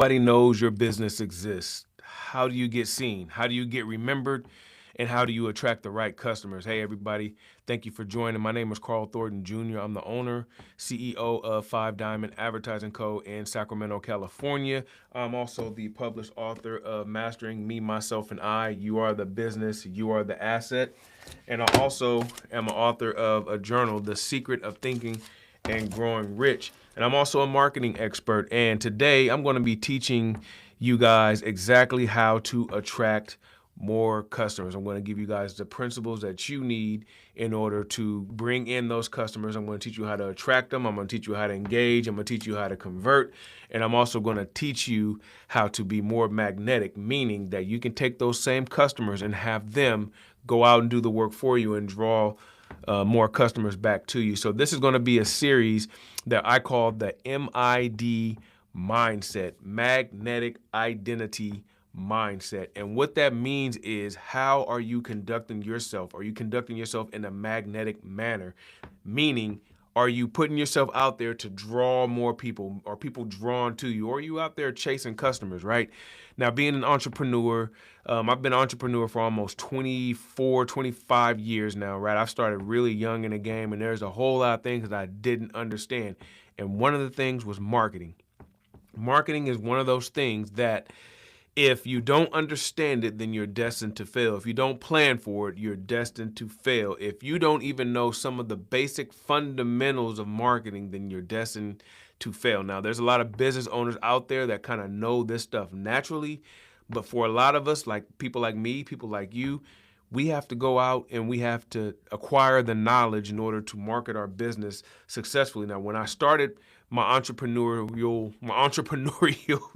nobody knows your business exists. How do you get seen? How do you get remembered? And how do you attract the right customers? Hey, everybody. Thank you for joining. My name is Carl Thornton Jr. I'm the owner, CEO of Five Diamond Advertising Co. in Sacramento, California. I'm also the published author of Mastering Me, Myself, and I. You are the business, you are the asset. And I also am an author of a journal, The Secret of Thinking and Growing Rich. And I'm also a marketing expert. And today I'm going to be teaching you guys exactly how to attract more customers. I'm going to give you guys the principles that you need in order to bring in those customers. I'm going to teach you how to attract them. I'm going to teach you how to engage. I'm going to teach you how to convert. And I'm also going to teach you how to be more magnetic, meaning that you can take those same customers and have them go out and do the work for you and draw more customers back to you. So this is going to be a series that I call the MID mindset, magnetic identity mindset. And what that means is, how are you conducting yourself? Are you conducting yourself in a magnetic manner? Meaning, are you putting yourself out there to draw more people? Are people drawn to you? Or are you out there chasing customers, right? Now, being an entrepreneur, I've been an entrepreneur for almost 24, 25 years now, right? I've started really young in the game, and there's a whole lot of things that I didn't understand. And one of the things was marketing. Marketing is one of those things that if you don't understand it, then you're destined to fail. If you don't plan for it, you're destined to fail. If you don't even know some of the basic fundamentals of marketing, then you're destined to fail. Now, there's a lot of business owners out there that kind of know this stuff naturally, but for a lot of us, like people like me, people like you, we have to go out and we have to acquire the knowledge in order to market our business successfully. Now, when I started my entrepreneurial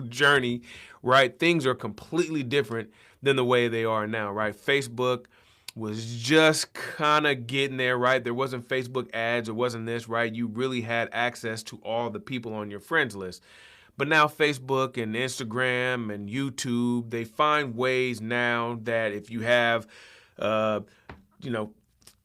journey, right, things are completely different than the way they are now, right? Facebook was just kind of getting there, right? There wasn't Facebook ads, there wasn't this, right? You really had access to all the people on your friends list. But now Facebook and Instagram and YouTube, they find ways now that if you have, uh, you know,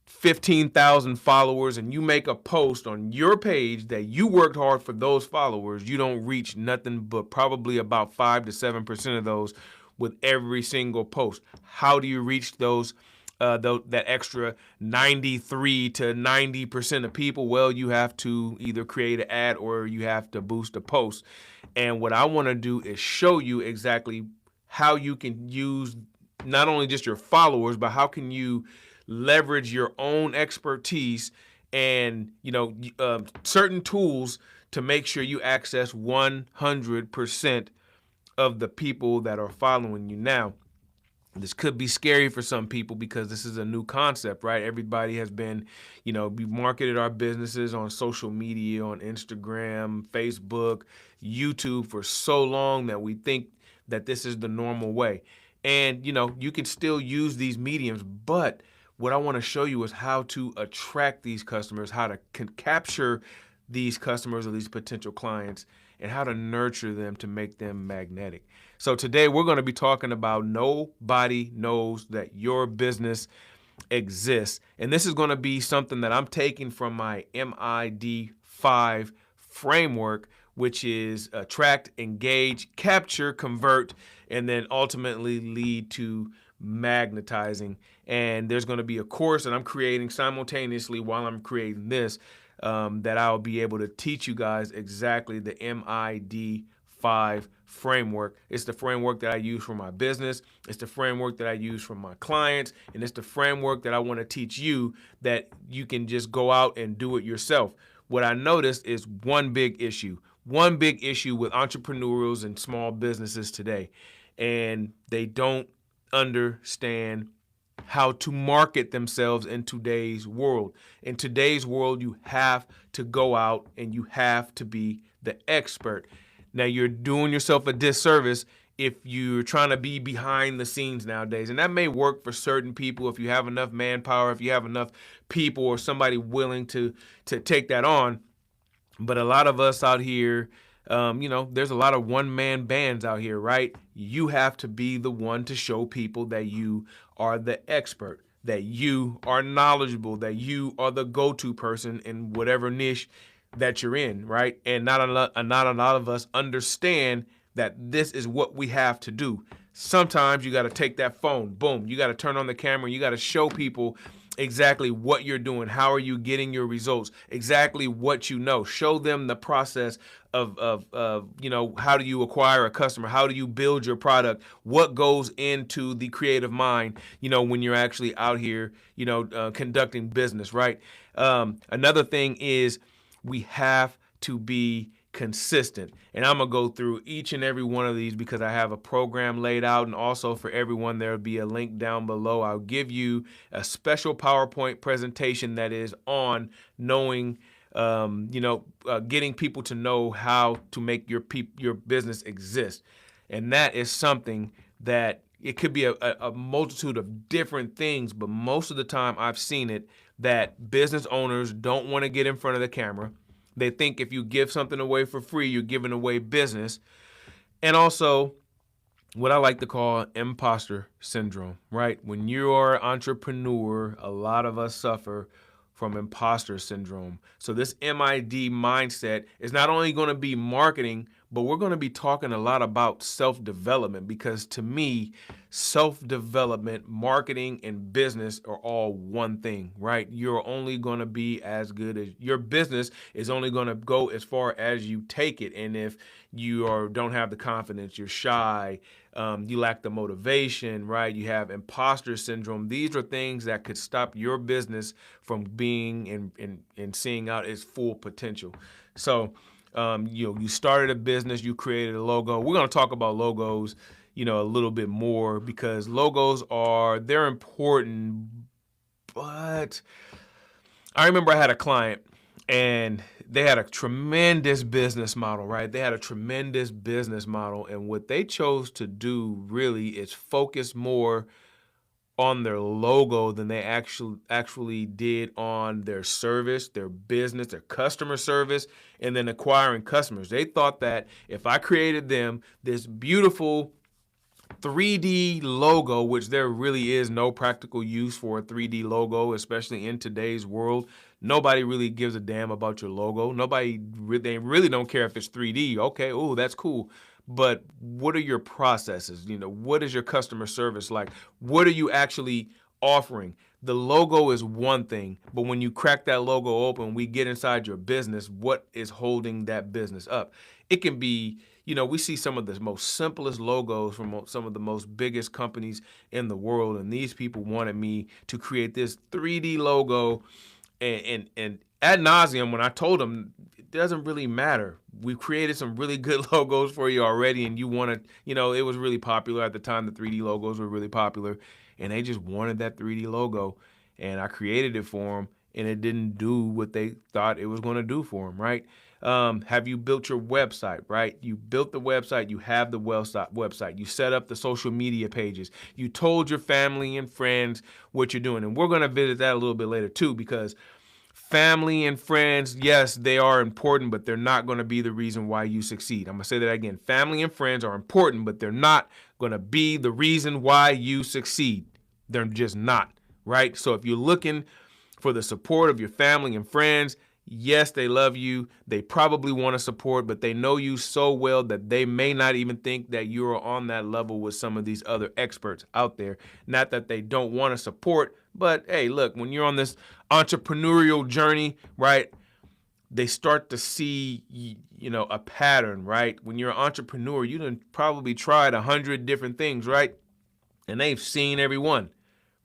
15,000 followers and you make a post on your page that you worked hard for those followers, you don't reach nothing but probably about 5 to 7% of those with every single post. How do you reach those? That extra 93 to 90% of people? Well, you have to either create an ad or you have to boost a post. And what I want to do is show you exactly how you can use not only just your followers, but how can you leverage your own expertise and certain tools to make sure you access 100% of the people that are following you. Now, this could be scary for some people because this is a new concept, right? Everybody has been, we marketed our businesses on social media, on Instagram, Facebook, YouTube for so long that we think that this is the normal way. And, you can still use these mediums, but what I want to show you is how to attract these customers, how to capture these customers or these potential clients, and how to nurture them to make them magnetic. So today we're going to be talking about nobody knows that your business exists. And this is going to be something that I'm taking from my MID5 framework, which is attract, engage, capture, convert, and then ultimately lead to magnetizing. And there's going to be a course that I'm creating simultaneously while I'm creating this, that I'll be able to teach you guys exactly the MID5 framework. It's the framework that I use for my business. It's the framework that I use for my clients. And it's the framework that I want to teach you that you can just go out and do it yourself. What I noticed is one big issue with entrepreneurs and small businesses today, and they don't understand how to market themselves in today's world. In today's world, you have to go out and you have to be the expert. Now, you're doing yourself a disservice if you're trying to be behind the scenes nowadays. And that may work for certain people if you have enough manpower, if you have enough people or somebody willing to take that on. But a lot of us out here, there's a lot of one-man bands out here, right? You have to be the one to show people that you are the expert, that you are knowledgeable, that you are the go-to person in whatever niche that you're in, right? And not a lot of us understand that this is what we have to do. Sometimes you got to take that phone, boom, you got to turn on the camera, you got to show people exactly what you're doing, how are you getting your results, exactly what you know. Show them the process of how do you acquire a customer, how do you build your product, what goes into the creative mind, when you're actually out here, conducting business, right? Another thing is we have to be consistent. And I'm going to go through each and every one of these because I have a program laid out. And also for everyone, there'll be a link down below. I'll give you a special PowerPoint presentation that is on knowing, getting people to know how to make your business exist. And that is something that it could be a multitude of different things, but most of the time I've seen it that business owners don't want to get in front of the camera. They think if you give something away for free, you're giving away business. And also what I like to call imposter syndrome, right? When you're an entrepreneur, a lot of us suffer from imposter syndrome. So this MID mindset is not only going to be marketing, but we're going to be talking a lot about self-development, because to me, self-development, marketing, and business are all one thing, right? You're only going to be as good as your business is only going to go as far as you take it. And if you don't have the confidence, you're shy, you lack the motivation, right? You have imposter syndrome. These are things that could stop your business from being and seeing out its full potential. So, you started a business, you created a logo. We're going to talk about logos, a little bit more, because logos they're important. But I remember I had a client and they had a tremendous business model, right? They had a tremendous business model. And what they chose to do really is focus more on their logo than they actually did on their service, their business, their customer service, and then acquiring customers. They thought that if I created them this beautiful 3D logo, which there really is no practical use for a 3D logo, especially in today's world. Nobody really gives a damn about your logo. They really don't care if it's 3D. Okay, oh, that's cool. But what are your processes? What is your customer service like? What are you actually offering? The logo is one thing, but when you crack that logo open, we get inside your business, what is holding that business up? It can be, we see some of the most simplest logos from some of the most biggest companies in the world, and these people wanted me to create this 3D logo, and ad nauseum, when I told them, it doesn't really matter. We've created some really good logos for you already, and you want to, it was really popular at the time. The 3D logos were really popular, and they just wanted that 3D logo, and I created it for them, and it didn't do what they thought it was going to do for them, right? Have you built your website, right? You built the website, you have the website, you set up the social media pages, you told your family and friends what you're doing, and we're going to visit that a little bit later too, because family and friends, yes, they are important, but they're not going to be the reason why you succeed. I'm going to say that again. Family and friends are important, but they're not going to be the reason why you succeed. They're just not, right? So if you're looking for the support of your family and friends, yes, they love you. They probably want to support, but they know you so well that they may not even think that you're on that level with some of these other experts out there. Not that they don't want to support, but hey, look, when you're on this entrepreneurial journey, right, they start to see, a pattern, right? When you're an entrepreneur, you done probably tried 100 different things, right? And they've seen every one.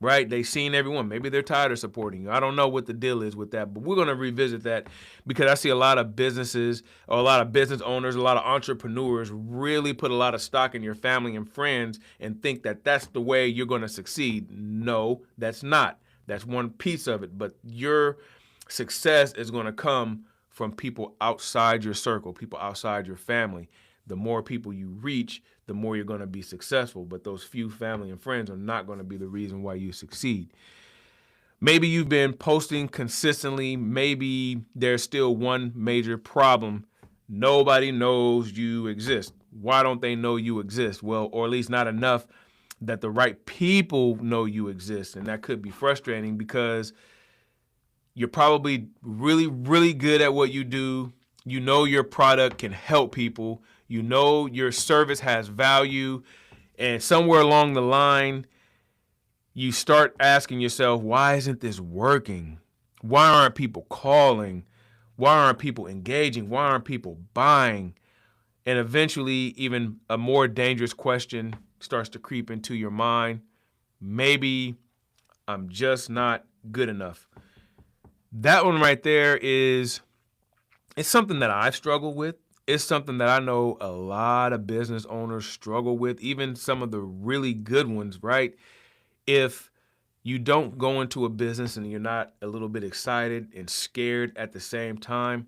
Right? They've seen everyone. Maybe they're tired of supporting you. I don't know what the deal is with that, but we're going to revisit that, because I see a lot of businesses, or a lot of business owners, a lot of entrepreneurs really put a lot of stock in your family and friends and think that that's the way you're going to succeed. No, that's not. That's one piece of it. But your success is going to come from people outside your circle, people outside your family. The more people you reach, the more you're going to be successful. But those few family and friends are not going to be the reason why you succeed. Maybe you've been posting consistently. Maybe there's still one major problem. Nobody knows you exist. Why don't they know you exist? Well, or at least not enough that the right people know you exist. And that could be frustrating, because you're probably really, really good at what you do. You know your product can help people. You know your service has value. And somewhere along the line, you start asking yourself, why isn't this working? Why aren't people calling? Why aren't people engaging? Why aren't people buying? And eventually, even a more dangerous question starts to creep into your mind. Maybe I'm just not good enough. That one right there it's something that I've struggled with. It's something that I know a lot of business owners struggle with, even some of the really good ones, right? If you don't go into a business and you're not a little bit excited and scared at the same time,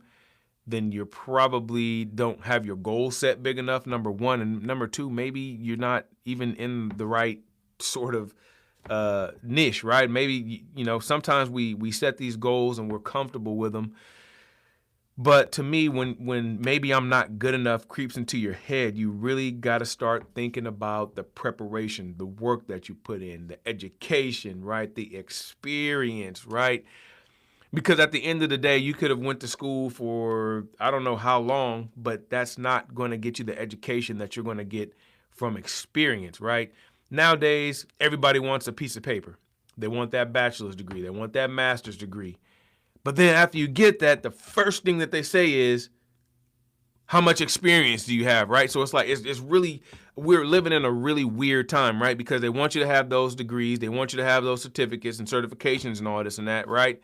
then you probably don't have your goal set big enough, number one. And number two, maybe you're not even in the right sort of niche, right? Maybe, sometimes we set these goals and we're comfortable with them. But to me, when maybe I'm not good enough creeps into your head, you really got to start thinking about the preparation, the work that you put in, the education, right? The experience, right? Because at the end of the day, you could have went to school for I don't know how long, but that's not going to get you the education that you're going to get from experience, right? Nowadays, everybody wants a piece of paper. They want that bachelor's degree. They want that master's degree. But then after you get that, the first thing that they say is, how much experience do you have, right? So it's like, it's really, we're living in a really weird time, right? Because they want you to have those degrees. They want you to have those certificates and certifications and all this and that, right?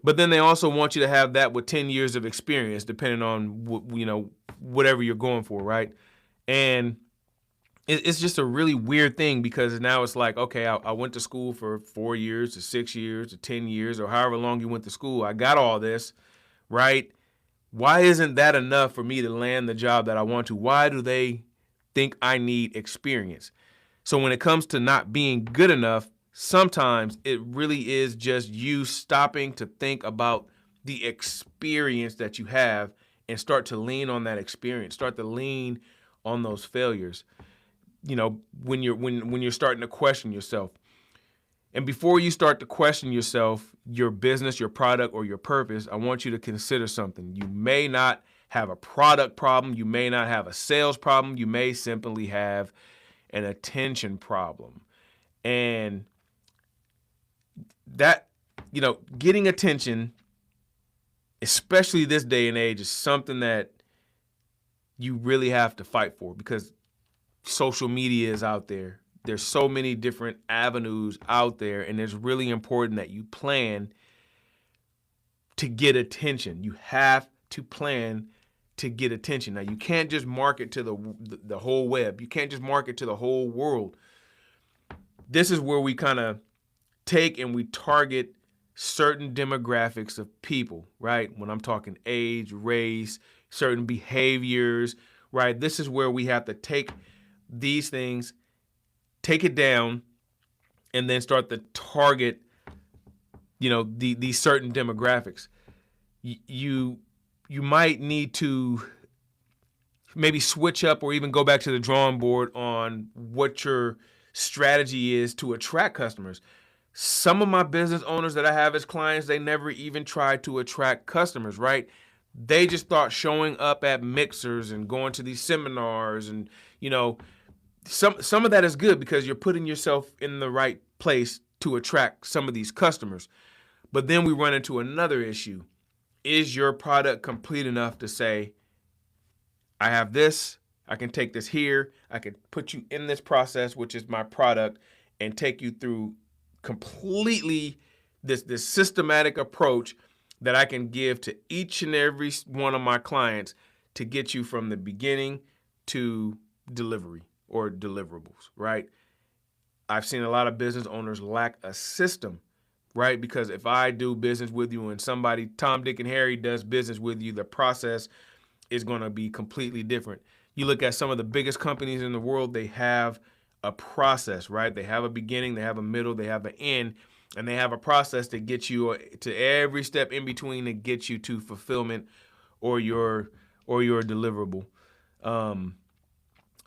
But then they also want you to have that with 10 years of experience, depending on, whatever you're going for, right? And it's just a really weird thing because now it's like, okay, I went to school for 4 years to 6 years to 10 years or however long you went to school. I got all this, right? Why isn't that enough for me to land the job that I want to? Why do they think I need experience? So when it comes to not being good enough, sometimes it really is just you stopping to think about the experience that you have and start to lean on that experience, start to lean on those failures. When you're starting to question yourself. And before you start to question yourself, your business, your product, or your purpose, I want you to consider something. You may not have a product problem. You may not have a sales problem. You may simply have an attention problem. And that, getting attention, especially this day and age, is something that you really have to fight for because social media is out there. There's so many different avenues out there, and it's really important that you plan to get attention. You have to plan to get attention. Now, you can't just market to the whole web. You can't just market to the whole world. This is where we kind of take and we target certain demographics of people, right? When I'm talking age, race, certain behaviors, right? This is where we have to take these things, take it down, and then start to target, these certain demographics. You might need to maybe switch up or even go back to the drawing board on what your strategy is to attract customers. Some of my business owners that I have as clients, they never even tried to attract customers, right? They just thought showing up at mixers and going to these seminars and, some of that is good because you're putting yourself in the right place to attract some of these customers. But then we run into another issue. Is your product complete enough to say, I have this, I can take this here, I can put you in this process, which is my product, and take you through completely this systematic approach that I can give to each and every one of my clients to get you from the beginning to delivery or deliverables, right? I've seen a lot of business owners lack a system, right? Because if I do business with you and somebody, Tom, Dick, and Harry does business with you, the process is going to be completely different. You look at some of the biggest companies in the world, they have a process, right? They have a beginning, they have a middle, they have an end, and they have a process that gets you to every step in between that gets you to fulfillment or your deliverable.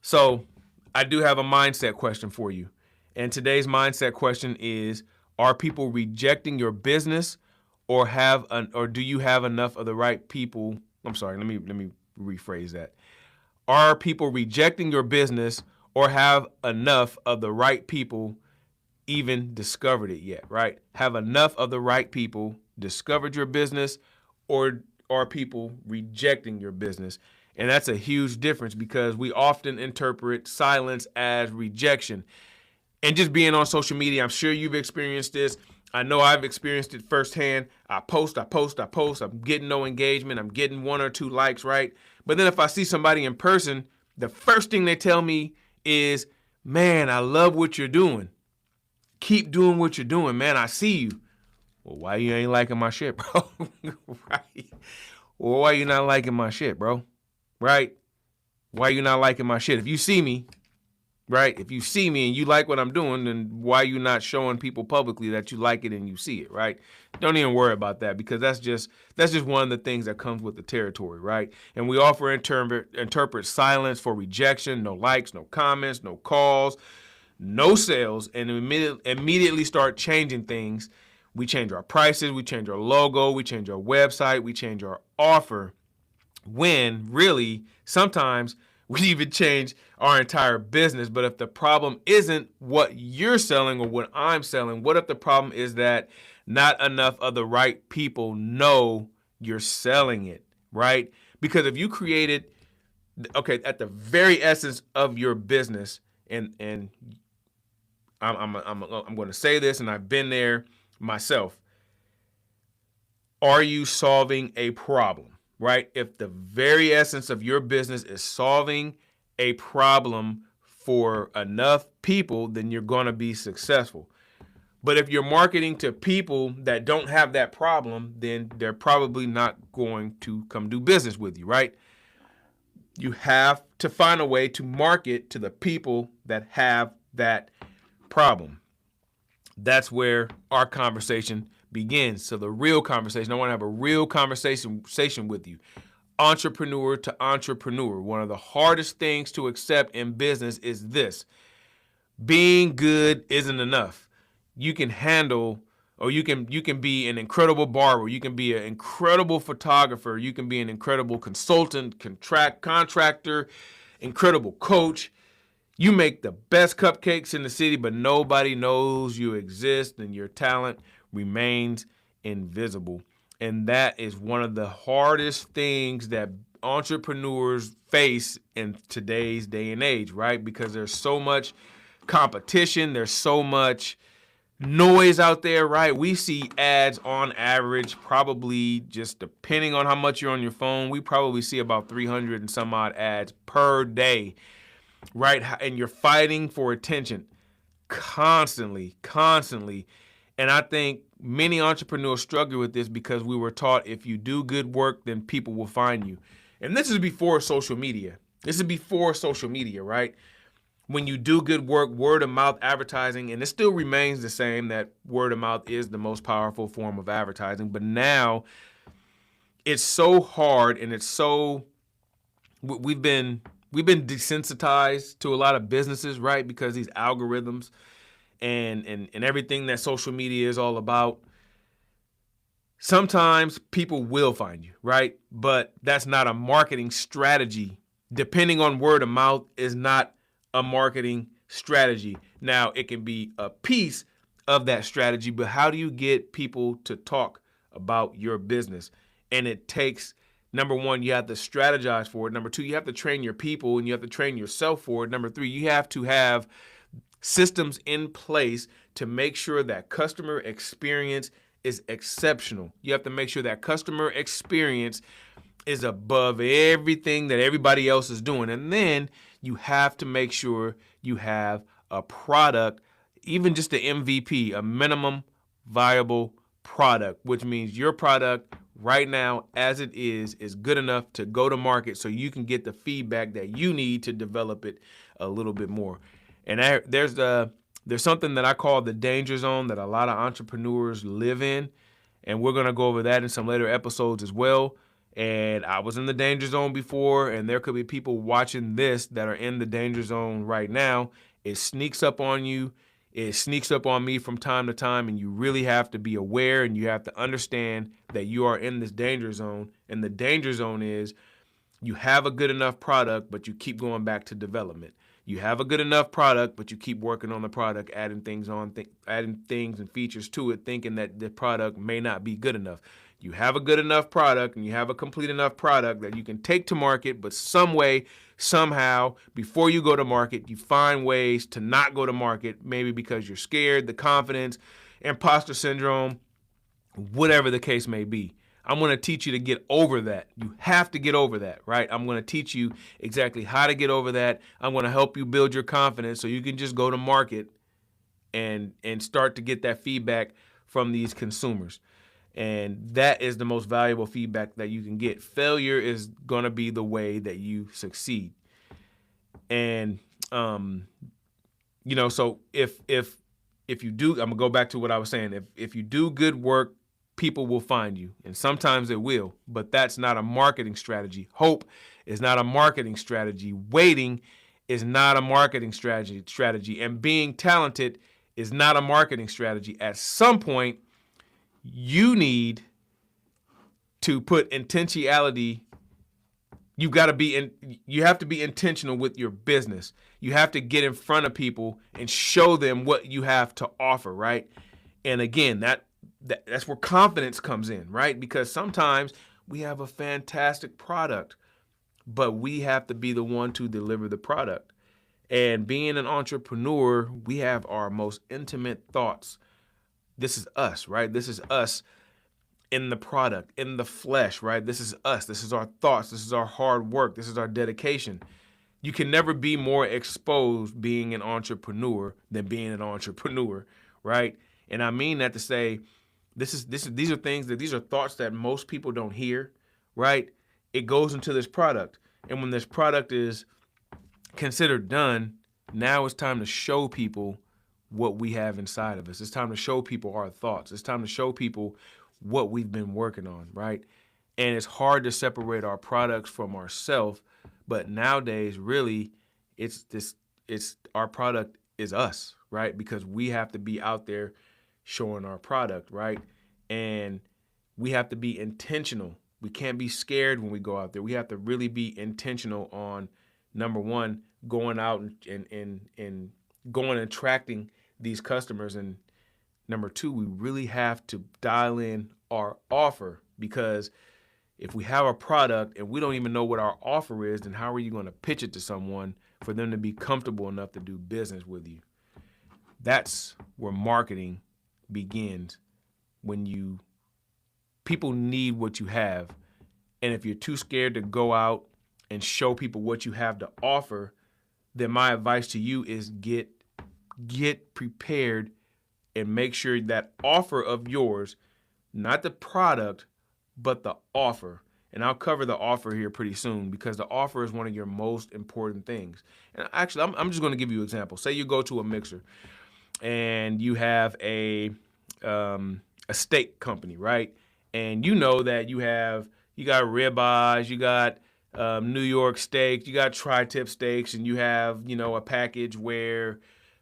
So I do have a mindset question for you. And today's mindset question is, are people rejecting your business or do you have enough of the right people? I'm sorry, let me rephrase that. Are people rejecting your business, or have enough of the right people even discovered it yet, right? Have enough of the right people discovered your business, or are people rejecting your business? And that's a huge difference, because we often interpret silence as rejection. And just being on social media, I'm sure you've experienced this. I know I've experienced it firsthand. I post. I'm getting no engagement. I'm getting 1 or 2 likes, right? But then if I see somebody in person, the first thing they tell me is, man, I love what you're doing. Keep doing what you're doing, man. I see you. Well, why you ain't liking my shit, bro? Right? Well, why you not liking my shit, bro? Right? Why you not liking my shit? If you see me, right? If you see me and you like what I'm doing, then why you not showing people publicly that you like it and you see it, right? Don't even worry about that, because that's just one of the things that comes with the territory, right? And we often interpret silence for rejection, no likes, no comments, no calls, no sales, and immediately start changing things. We change our prices, we change our logo, we change our website, we change our offer, when really sometimes we even change our entire business. But if the problem isn't what you're selling or what I'm selling, what if the problem is that not enough of the right people know you're selling it, right? Because if you created, okay, at the very essence of your business, and I'm going to say this, and I've been there myself. Are you solving a problem, right? If the very essence of your business is solving a problem for enough people, then you're going to be successful. But if you're marketing to people that don't have that problem, then they're probably not going to come do business with you, right? You have to find a way to market to the people that have that problem. That's where our conversation begins. So the real conversation, I want to have a real conversation with you. Entrepreneur to entrepreneur. One of the hardest things to accept in business is this: being good isn't enough. You can handle, or you can be an incredible barber, you can be an incredible photographer, you can be an incredible consultant, contractor, incredible coach. You make the best cupcakes in the city, but nobody knows you exist, and your talent remains invisible. And that is one of the hardest things that entrepreneurs face in today's day and age, right? Because there's so much competition, there's so much noise out there, right? We see ads on average, probably, just depending on how much you're on your phone, we probably see about 300 and some odd ads per day, right? And you're fighting for attention constantly. And I think many entrepreneurs struggle with this because we were taught if you do good work, then people will find you. And this is before social media. Right? When you do good work, word of mouth advertising, and it still remains the same that word of mouth is the most powerful form of advertising. But now it's so hard, and it's so, we've been desensitized to a lot of businesses, right? Because these algorithms and everything that social media is all about. Sometimes people will find you, right? But that's not a marketing strategy. Depending on word of mouth is not a marketing strategy. Now, it can be a piece of that strategy, but how do you get people to talk about your business? And it takes, number one, you have to strategize for it. Number two, you have to train your people, and you have to train yourself for it. Number three, you have to have systems in place to make sure that customer experience is exceptional. You have to make sure that customer experience is above everything that everybody else is doing. And then you have to make sure you have a product, even just an MVP, a minimum viable product, which means your product right now, as it is good enough to go to market so you can get the feedback that you need to develop it a little bit more. And there's something that I call the danger zone that a lot of entrepreneurs live in. And we're going to go over that in some later episodes as well. And I was in the danger zone before, and there could be people watching this that are in the danger zone right now. It sneaks up on you. It sneaks up on me from time to time, and you really have to be aware, and you have to understand that you are in this danger zone. And the danger zone is You have a good enough product, but you keep going back to development. You have a good enough product, but you keep working on the product, adding things adding things and features to it, thinking that the product may not be good enough. You have a good enough product and you have a complete enough product that you can take to market, but some way, somehow, before you go to market, you find ways to not go to market, maybe because you're scared, the confidence, imposter syndrome, whatever the case may be. I'm going to teach you to get over that. You have to get over that, right? I'm going to teach you exactly how to get over that. I'm going to help you build your confidence so you can just go to market and start to get that feedback from these consumers. And that is the most valuable feedback that you can get. Failure is going to be the way that you succeed. And so if you do, I'm gonna go back to what I was saying. If you do good work, people will find you, and sometimes it will, but that's not a marketing strategy. Hope is not a marketing strategy. Waiting is not a marketing strategy, and being talented is not a marketing strategy. At some point, you need to put intentionality. You have to be intentional with your business. You have to get in front of people and show them what you have to offer, right? And again, that's where confidence comes in, right? Because sometimes we have a fantastic product, but we have to be the one to deliver the product. And being an entrepreneur, we have our most intimate thoughts. This is us, right? This is us in the product, in the flesh, right? This is us. This is our thoughts. This is our hard work. This is our dedication. You can never be more exposed being an entrepreneur than being an entrepreneur, right? And I mean that to say, these are thoughts that most people don't hear, right? It goes into this product. And when this product is considered done, now it's time to show people what we have inside of us. It's time to show people our thoughts. It's time to show people what we've been working on, right? And it's hard to separate our products from ourselves, but nowadays, really, it's our product is us, right? Because we have to be out there showing our product, right? And we have to be intentional. We can't be scared when we go out there. We have to really be intentional on, number one, going out and going and attracting these customers. And number two, we really have to dial in our offer, because if we have a product and we don't even know what our offer is, then how are you going to pitch it to someone for them to be comfortable enough to do business with you? That's where marketing begins. When people need what you have. And if you're too scared to go out and show people what you have to offer, then my advice to you is get prepared and make sure that offer of yours, not the product, but the offer. And I'll cover the offer here pretty soon, because the offer is one of your most important things. And actually, I'm just going to give you an example. Say you go to a mixer and you have a steak company, right? And you know that you got ribeyes, you got New York steak, you got tri-tip steaks, and you have, a package where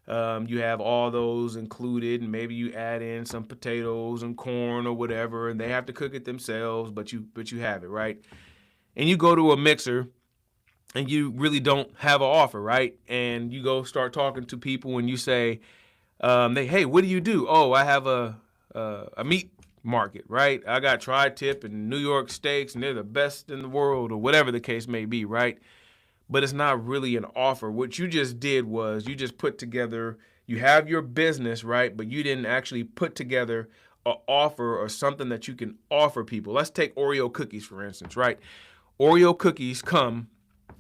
you have all those included, and maybe you add in some potatoes and corn or whatever, and they have to cook it themselves, but you have it, right? And you go to a mixer and you really don't have an offer, right? And you go start talking to people and you say, hey, what do you do? Oh, I have a meat market, right? I got tri-tip and New York steaks, and they're the best in the world, or whatever the case may be, right? But it's not really an offer. What you just did was you just put together, you have your business, right? But you didn't actually put together an offer or something that you can offer people. Let's take Oreo cookies, for instance, right? Oreo cookies come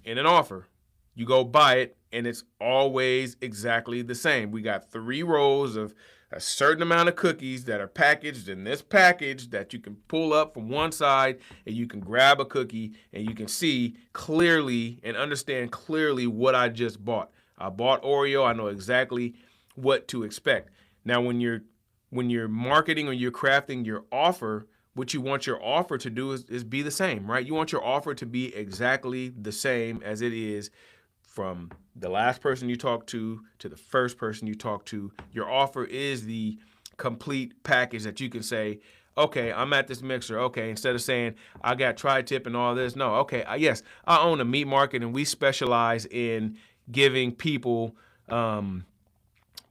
in an offer. You go buy it, and it's always exactly the same. We got 3 rows of a certain amount of cookies that are packaged in this package that you can pull up from one side, and you can grab a cookie and you can see clearly and understand clearly what I just bought. I bought Oreo. I know exactly what to expect. Now, when you're marketing or you're crafting your offer, what you want your offer to do is be the same, right? You want your offer to be exactly the same as it is from the last person you talk to the first person you talk to. Your offer is the complete package that you can say, Okay, I'm at this mixer. Okay, instead of saying I got tri-tip and all this, no. Okay, yes, I own a meat market, and we specialize in giving people.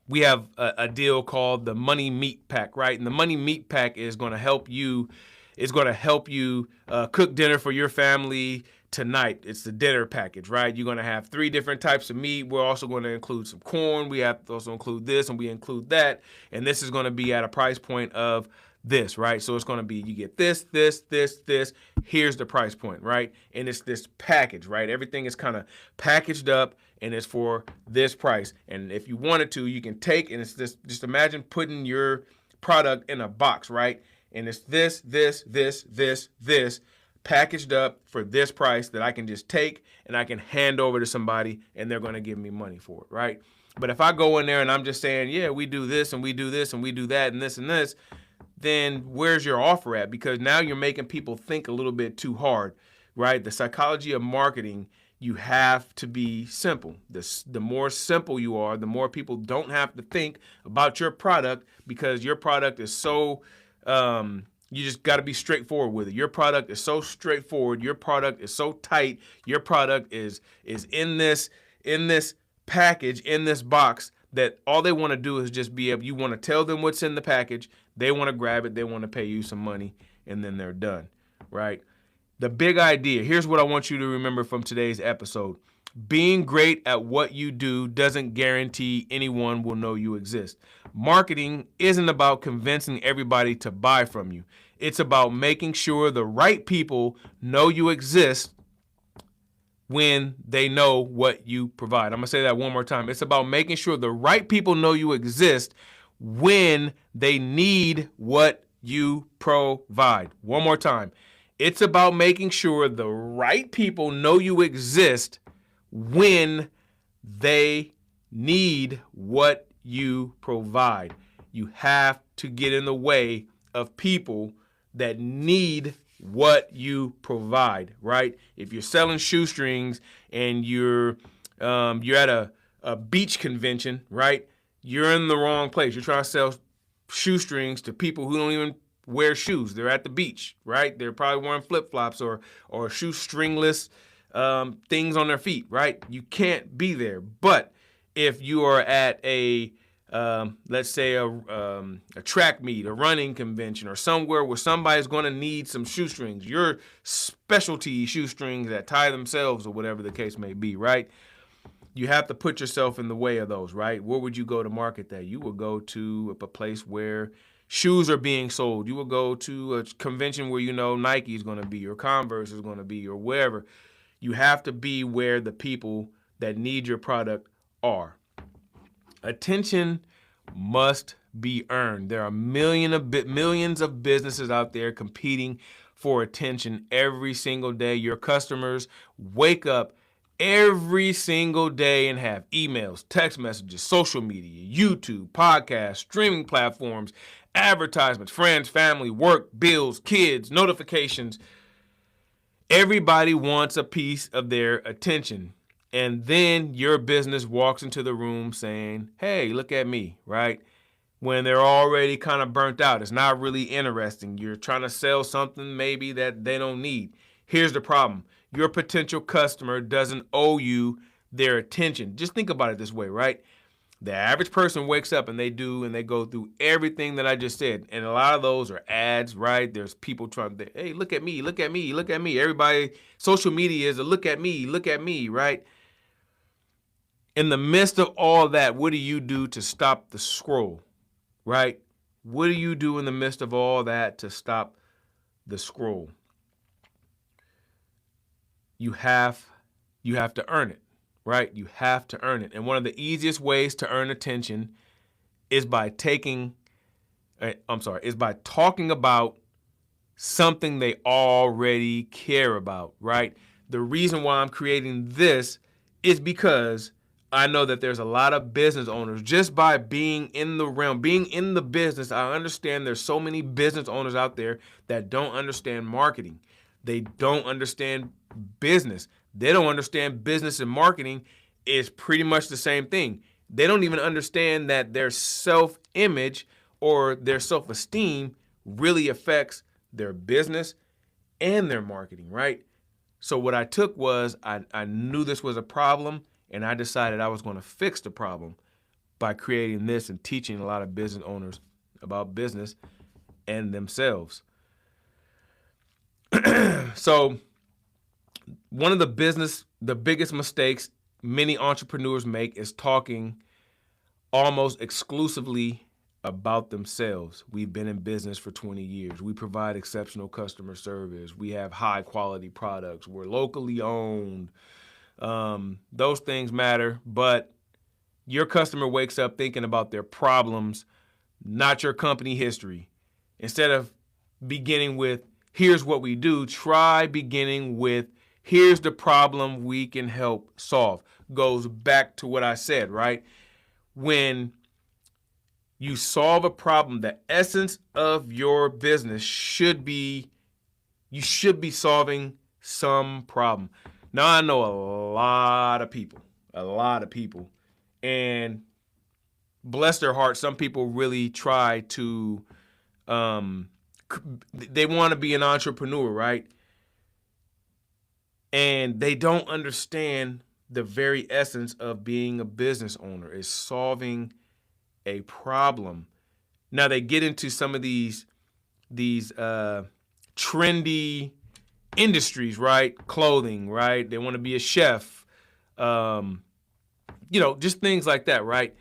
We have a deal called the Money Meat Pack, right? And the Money Meat Pack is going to help you. Is going to help you cook dinner for your family tonight. It's the dinner package, right? You're going to have 3 different types of meat. We're also going to include some corn. We have to also include this, and we include that. And this is going to be at a price point of this, right? So it's going to be, you get this, this, this, this. Here's the price point, right? And it's this package, right? Everything is kind of packaged up, and it's for this price. And if you wanted to, you can take, and it's this, just imagine putting your product in a box, right? And it's this, this, this, this, this, packaged up for this price that I can just take and I can hand over to somebody, and they're going to give me money for it, right? But if I go in there and I'm just saying, yeah, we do this and we do this and we do that and this, then where's your offer at? Because now you're making people think a little bit too hard, right? The psychology of marketing, you have to be simple. The more simple you are, the more people don't have to think about your product, because your product is so, you just got to be straightforward with it. Your product is so straightforward. Your product is so tight. Your product is in this package, in this box, that all they want to do is just be able, you want to tell them what's in the package. They want to grab it. They want to pay you some money, and then they're done, right? The big idea, here's what I want you to remember from today's episode. Being great at what you do doesn't guarantee anyone will know you exist. Marketing isn't about convincing everybody to buy from you. It's about making sure the right people know you exist when they know what you provide. I'm going to say that one more time. It's about making sure the right people know you exist when they need what you provide. One more time. It's about making sure the right people know you exist when they need what you provide. You have to get in the way of people that need what you provide, right? If you're selling shoestrings and you're at a beach convention, right? You're in the wrong place. You're trying to sell shoestrings to people who don't even wear shoes. They're at the beach, right? They're probably wearing flip-flops or shoestringless things on their feet, right? You can't be there. But if you are at a let's say a track meet, a running convention, or somewhere where somebody's going to need some shoestrings, your specialty shoestrings that tie themselves, or whatever the case may be, right? You have to put yourself in the way of those, right? Where would you go to market that? You would go to a place where shoes are being sold. You will go to a convention where you know Nike is going to be, or Converse is going to be, or wherever. You have to be where the people that need your product are. Attention must be earned. There are millions of businesses out there competing for attention every single day. Your customers wake up every single day and have emails, text messages, social media, YouTube, podcasts, streaming platforms, advertisements, friends, family, work, bills, kids, notifications. Everybody wants a piece of their attention. And then your business walks into the room saying, hey, look at me, right? When they're already kind of burnt out. It's not really interesting. You're trying to sell something maybe that they don't need. Here's the problem. Your potential customer doesn't owe you their attention. Just think about it this way, right? The average person wakes up and they go through everything that I just said. And a lot of those are ads, right? There's people trying to, hey, look at me, look at me, look at me. Everybody, social media is a look at me, right? In the midst of all that, what do you do to stop the scroll, right? What do you do in the midst of all that to stop the scroll? You have to earn it, right? You have to earn it. And one of the easiest ways to earn attention is by talking about something they already care about, right? The reason why I'm creating this is because I know that there's a lot of business owners, just by being in the realm, being in the business. I understand there's so many business owners out there that don't understand marketing. They don't understand business. They don't understand business and marketing is pretty much the same thing. They don't even understand that their self-image or their self-esteem really affects their business and their marketing, right? So what I took was I knew this was a problem, and I decided I was going to fix the problem by creating this and teaching a lot of business owners about business and themselves. So one of the biggest mistakes many entrepreneurs make is talking almost exclusively about themselves. We've been in business for 20 years. We provide exceptional customer service. We have high quality products. We're locally owned. Those things matter, but your customer wakes up thinking about their problems, not your company history. Instead of beginning with, here's what we do, try beginning with, here's the problem we can help solve. Goes back to what I said, right? When you solve a problem, the essence of your business should be, you should be solving some problem. Now, I know a lot of people, and bless their heart, some people really try to, they want to be an entrepreneur, right? And they don't understand the very essence of being a business owner is solving a problem. Now they get into some of these trendy industries, right? Clothing, right? They want to be a chef, just things like that, right?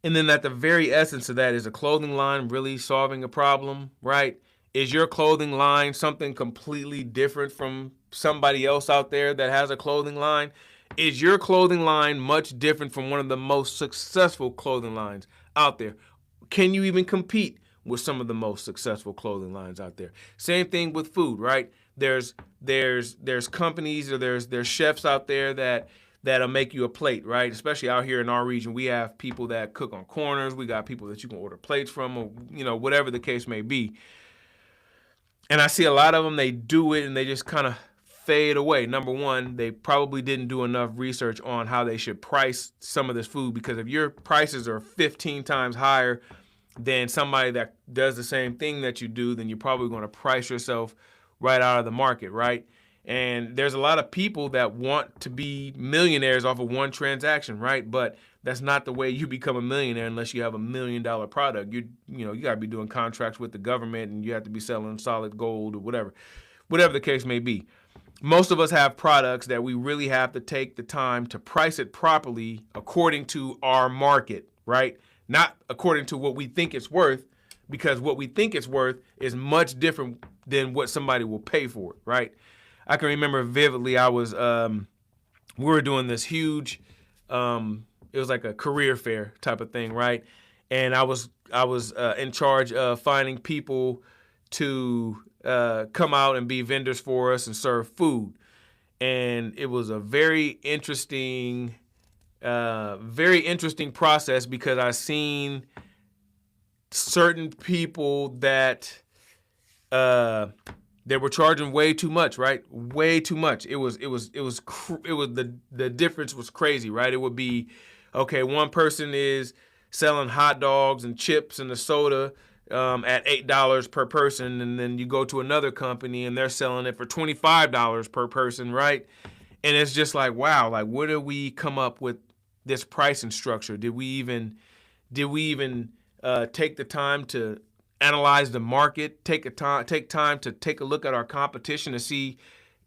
And then at the very essence of that, is a clothing line really solving a problem, right? Is your clothing line something completely different from somebody else out there that has a clothing line? Is your clothing line much different from one of the most successful clothing lines out there? Can you even compete with some of the most successful clothing lines out there? Same thing with food, right? There's companies or there's chefs out there that'll make you a plate, right? Especially out here in our region, we have people that cook on corners. We got people that you can order plates from, or whatever the case may be. And I see a lot of them, they do it and they just kind of fade away. Number one, they probably didn't do enough research on how they should price some of this food, because if your prices are 15 times higher than somebody that does the same thing that you do, then you're probably going to price yourself right out of the market, right? And there's a lot of people that want to be millionaires off of one transaction, right? But that's not the way you become a millionaire unless you have $1 million product. You got to be doing contracts with the government, and you have to be selling solid gold or whatever the case may be. Most of us have products that we really have to take the time to price it properly according to our market, right? Not according to what we think it's worth, because what we think it's worth is much different than what somebody will pay for it, right? I can remember vividly, we were doing this huge, it was like a career fair type of thing, right? And I was in charge of finding people to come out and be vendors for us and serve food. And it was a very interesting process, because I seen certain people that they were charging way too much, right? Way too much. The difference was crazy, right? It would be, okay, one person is selling hot dogs and chips and a soda at $8 per person, and then you go to another company and they're selling it for $25 per person, right? And it's just like, wow, like, where did we come up with this pricing structure? Did we even take the time to analyze the market, take time to take a look at our competition to see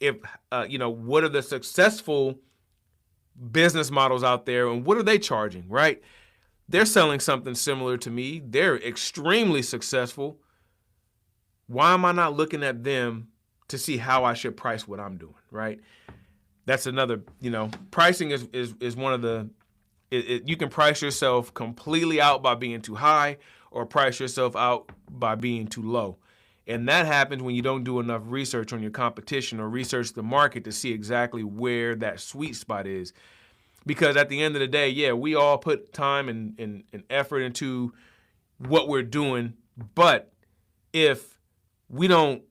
if, what are the successful business models out there and what are they charging, right? They're selling something similar to me. They're extremely successful. Why am I not looking at them to see how I should price what I'm doing, right? That's another, pricing is one of the, you can price yourself completely out by being too high, or price yourself out by being too low. And that happens when you don't do enough research on your competition or research the market to see exactly where that sweet spot is. Because at the end of the day, yeah, we all put time and effort into what we're doing. But if we don't,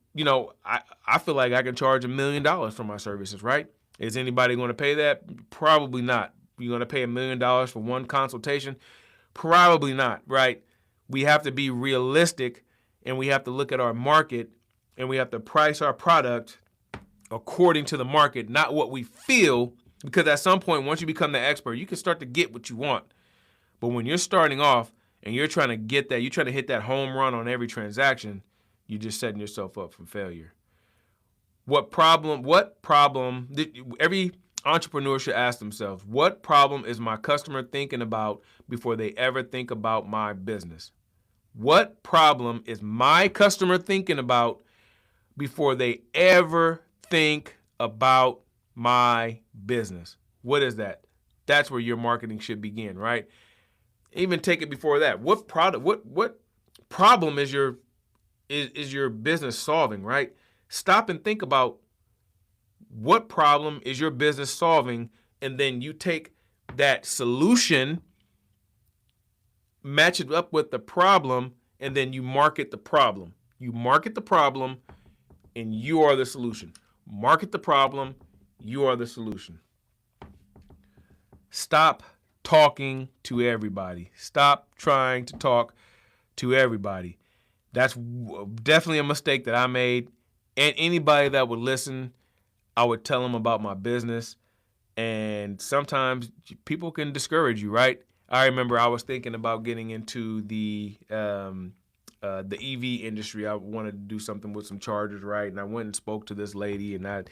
I feel like I can charge $1 million for my services, right? Is anybody going to pay that? Probably not. You're going to pay $1 million for one consultation? Probably not, right? We have to be realistic and we have to look at our market, and we have to price our product according to the market, not what we feel, because at some point, once you become the expert, you can start to get what you want. But when you're starting off and you're trying to get that, you're trying to hit that home run on every transaction, you're just setting yourself up for failure. What problem, every entrepreneur should ask themselves, what problem is my customer thinking about before they ever think about my business? What problem is my customer thinking about before they ever think about my business? What is that? That's where your marketing should begin, right? Even take it before that. What problem is your business solving, right? Stop and think about what problem is your business solving, and then you take that solution, match it up with the problem, and then you market the problem. You market the problem, and you are the solution. Market the problem, you are the solution. Stop talking to everybody. Stop trying to talk to everybody. That's definitely a mistake that I made. And anybody that would listen, I would tell them about my business. And sometimes people can discourage you, right? I remember I was thinking about getting into the EV industry. I wanted to do something with some chargers, right? And I went and spoke to this lady, and I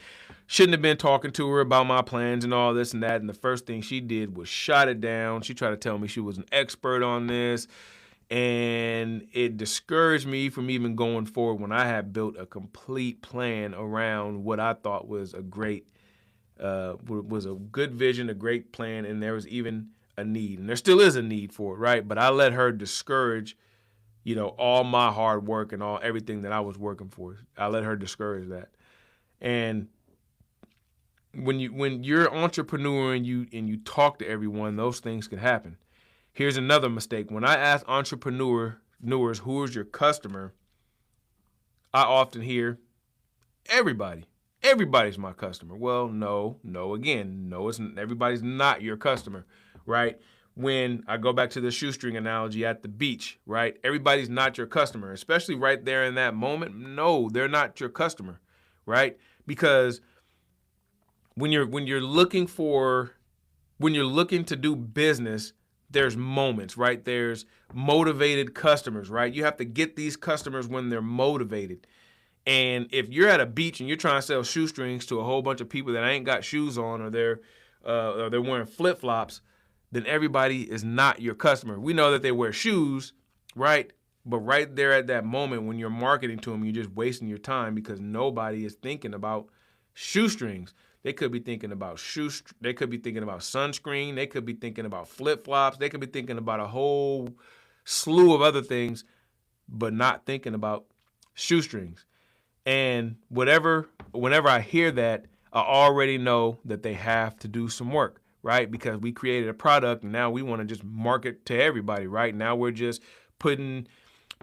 shouldn't have been talking to her about my plans and all this and that. And the first thing she did was shut it down. She tried to tell me she was an expert on this, and it discouraged me from even going forward when I had built a complete plan around what I thought was a great, was a good vision, a great plan, and there was even a need, and there still is a need for it, right? But I let her discourage, all my hard work and everything that I was working for. I let her discourage that. And when you're an entrepreneur and you talk to everyone, those things can happen. Here's another mistake. When I ask entrepreneurs who is your customer, I often hear everybody. Everybody's my customer. Well, no, everybody's not your customer, right? When I go back to the shoestring analogy at the beach, right? Everybody's not your customer, especially right there in that moment. No, they're not your customer, right? Because when you're looking to do business, there's moments, right? There's motivated customers, right? You have to get these customers when they're motivated. And if you're at a beach and you're trying to sell shoestrings to a whole bunch of people that ain't got shoes on, or they're wearing flip-flops, then everybody is not your customer. We know that they wear shoes, right? But right there at that moment when you're marketing to them, you're just wasting your time, because nobody is thinking about shoestrings. They could be thinking about they could be thinking about sunscreen. They could be thinking about flip-flops. They could be thinking about a whole slew of other things, but not thinking about shoestrings. And whenever I hear that, I already know that they have to do some work, right? Because we created a product and now we want to just market to everybody, right? Now we're just putting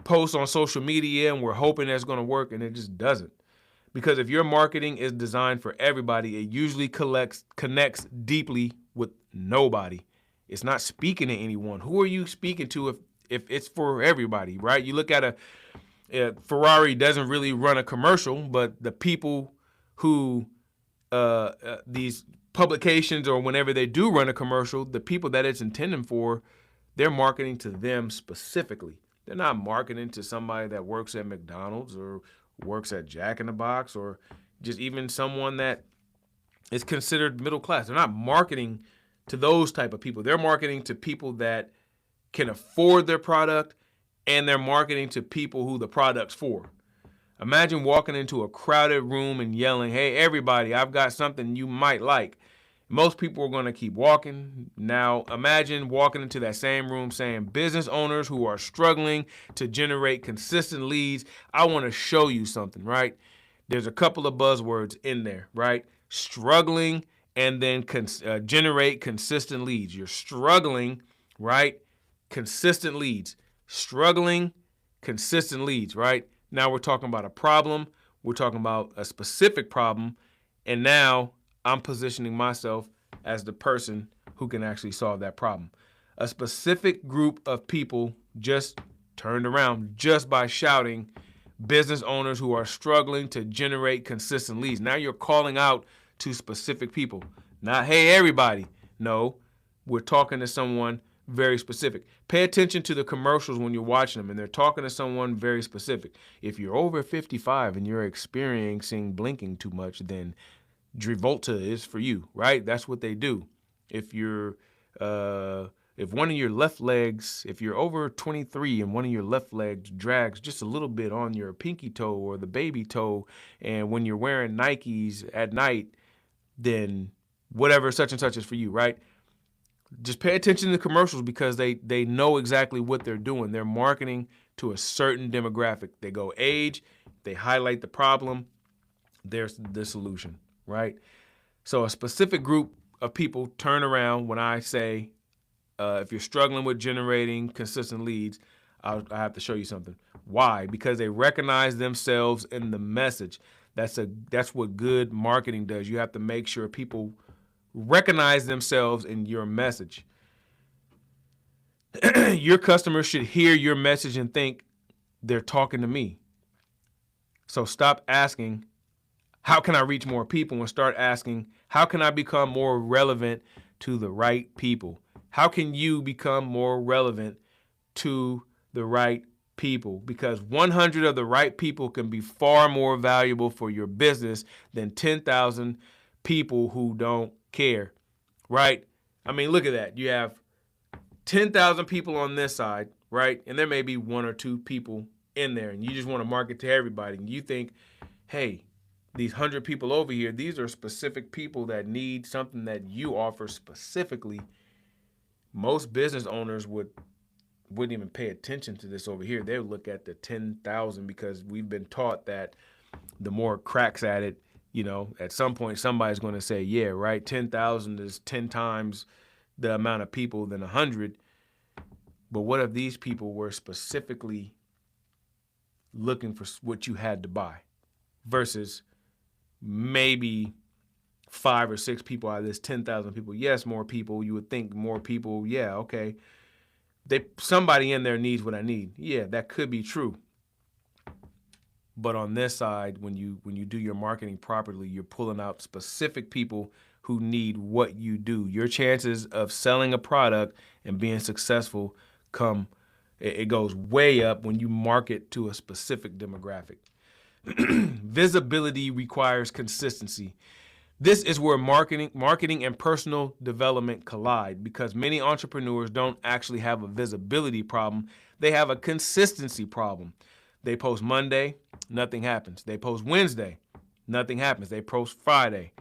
posts on social media and we're hoping that's going to work, and it just doesn't. Because if your marketing is designed for everybody, it usually connects deeply with nobody. It's not speaking to anyone. Who are you speaking to if it's for everybody, right? You look at Ferrari doesn't really run a commercial, but the people who these publications, or whenever they do run a commercial, the people that it's intended for, they're marketing to them specifically. They're not marketing to somebody that works at McDonald's or works at Jack in the Box, or just even someone that is considered middle class. They're not marketing to those type of people. They're marketing to people that can afford their product, and they're marketing to people who the product's for. Imagine walking into a crowded room and yelling, "Hey, everybody, I've got something you might like." Most people are going to keep walking. Now, imagine walking into that same room saying, "Business owners who are struggling to generate consistent leads, I want to show you something," right? There's a couple of buzzwords in there, right? Struggling, and then generate consistent leads. You're struggling, right? Consistent leads. Struggling, consistent leads, right? Now we're talking about a problem. We're talking about a specific problem. And now I'm positioning myself as the person who can actually solve that problem. A specific group of people just turned around just by shouting business owners who are struggling to generate consistent leads. Now you're calling out to specific people, not, hey, everybody. No, we're talking to someone very specific. Pay attention to the commercials when you're watching them, and they're talking to someone very specific. If you're over 55 and you're experiencing blinking too much, then Drivolta is for you, right? That's what they do. If you're if one of your left legs, if you're over 23 and one of your left legs drags just a little bit on your pinky toe or the baby toe, and when you're wearing Nikes at night, then whatever such and such is for you, right? Just pay attention to the commercials because they know exactly what they're doing. They're marketing to a certain demographic. They go age, they highlight the problem, there's the solution, right? So a specific group of people turn around when I say, if you're struggling with generating consistent leads, I have to show you something. Why? Because they recognize themselves in the message. That's what good marketing does. You have to make sure people recognize themselves in your message. Your customers should hear your message and think they're talking to me. So stop asking, how can I reach more people? And start asking, how can I become more relevant to the right people? How can you become more relevant to the right people? Because 100 of the right people can be far more valuable for your business than 10,000 people who don't care, right? I mean, look at that. You have 10,000 people on this side, right? And there may be one or two people in there, and you just want to market to everybody. And you think, hey, these 100 people over here, these are specific people that need something that you offer specifically. Most business owners wouldn't even pay attention to this over here. They would look at the 10,000 because we've been taught that the more cracks at it, at some point somebody's going to say, yeah, right, 10,000 is 10 times the amount of people than 100. But what if these people were specifically looking for what you had to buy versus maybe 5 or 6 people out of this 10,000 people? Yes, more people. You would think more people. Yeah, okay. Somebody in there needs what I need. Yeah, that could be true. But on this side, when you do your marketing properly, you're pulling out specific people who need what you do. Your chances of selling a product and being successful it goes way up when you market to a specific demographic. Visibility requires consistency. This is where marketing and personal development collide, because many entrepreneurs don't actually have a visibility problem. They have a consistency problem. They post Monday, nothing happens. They post Wednesday, nothing happens. They post Friday,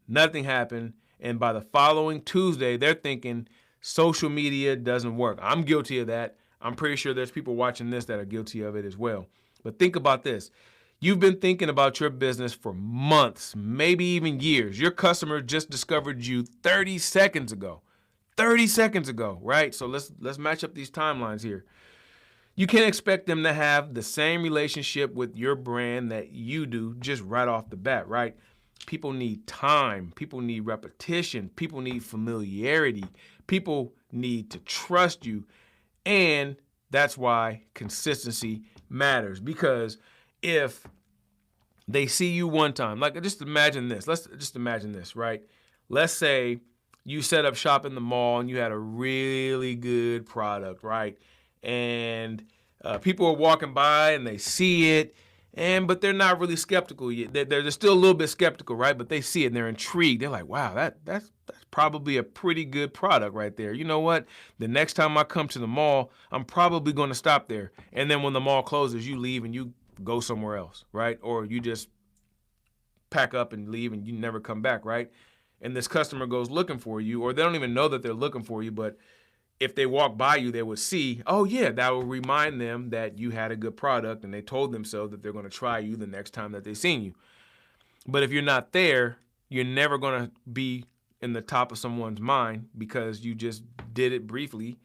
nothing happened. And by the following Tuesday, they're thinking social media doesn't work. I'm guilty of that. I'm pretty sure there's people watching this that are guilty of it as well. But think about this. You've been thinking about your business for months, maybe even years. Your customer just discovered you 30 seconds ago. 30 seconds ago, right? So let's match up these timelines here. You can't expect them to have the same relationship with your brand that you do just right off the bat, right? People need time. People need repetition. People need familiarity. People need to trust you. And that's why consistency matters. Because if they see you one time, like just imagine this. Let's just imagine this, right? Let's say you set up shop in the mall and you had a really good product, right? And people are walking by and they see it, but they're not really skeptical yet. They're still a little bit skeptical, right? But they see it and they're intrigued. They're like, wow, that's probably a pretty good product right there. You know what? The next time I come to the mall, I'm probably going to stop there. And then when the mall closes, you leave and you go somewhere else, right? Or you just pack up and leave and you never come back, right? And this customer goes looking for you, or they don't even know that they're looking for you, but if they walk by you, they would see, oh yeah, that will remind them that you had a good product, and they told themselves that they're going to try you the next time that they seen you. But if you're not there, you're never going to be in the top of someone's mind because you just did it briefly.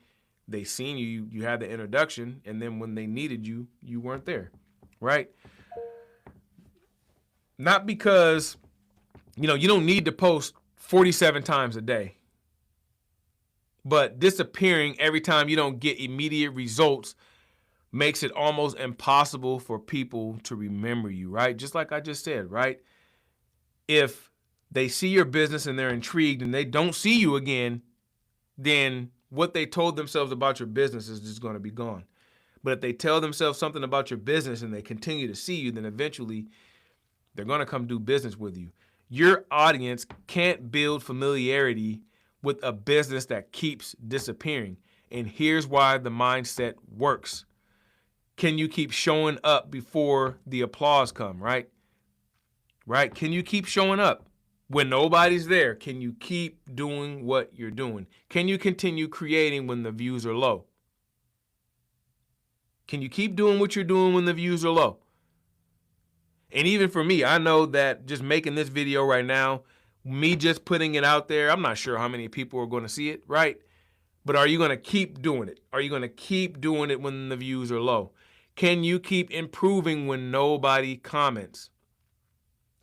They seen you, you had the introduction, and then when they needed you, you weren't there, right? Not because, you don't need to post 47 times a day. But disappearing every time you don't get immediate results makes it almost impossible for people to remember you, right? Just like I just said, right? If they see your business and they're intrigued and they don't see you again, then what they told themselves about your business is just going to be gone. But if they tell themselves something about your business and they continue to see you, then eventually they're going to come do business with you. Your audience can't build familiarity with a business that keeps disappearing. And here's why the mindset works. Can you keep showing up before the applause come, right? Right? Can you keep showing up when nobody's there? Can you keep doing what you're doing? Can you continue creating when the views are low? Can you keep doing what you're doing when the views are low? And even for me, I know that just making this video right now, me just putting it out there, I'm not sure how many people are going to see it, right? But are you going to keep doing it? Are you going to keep doing it when the views are low? Can you keep improving when nobody comments?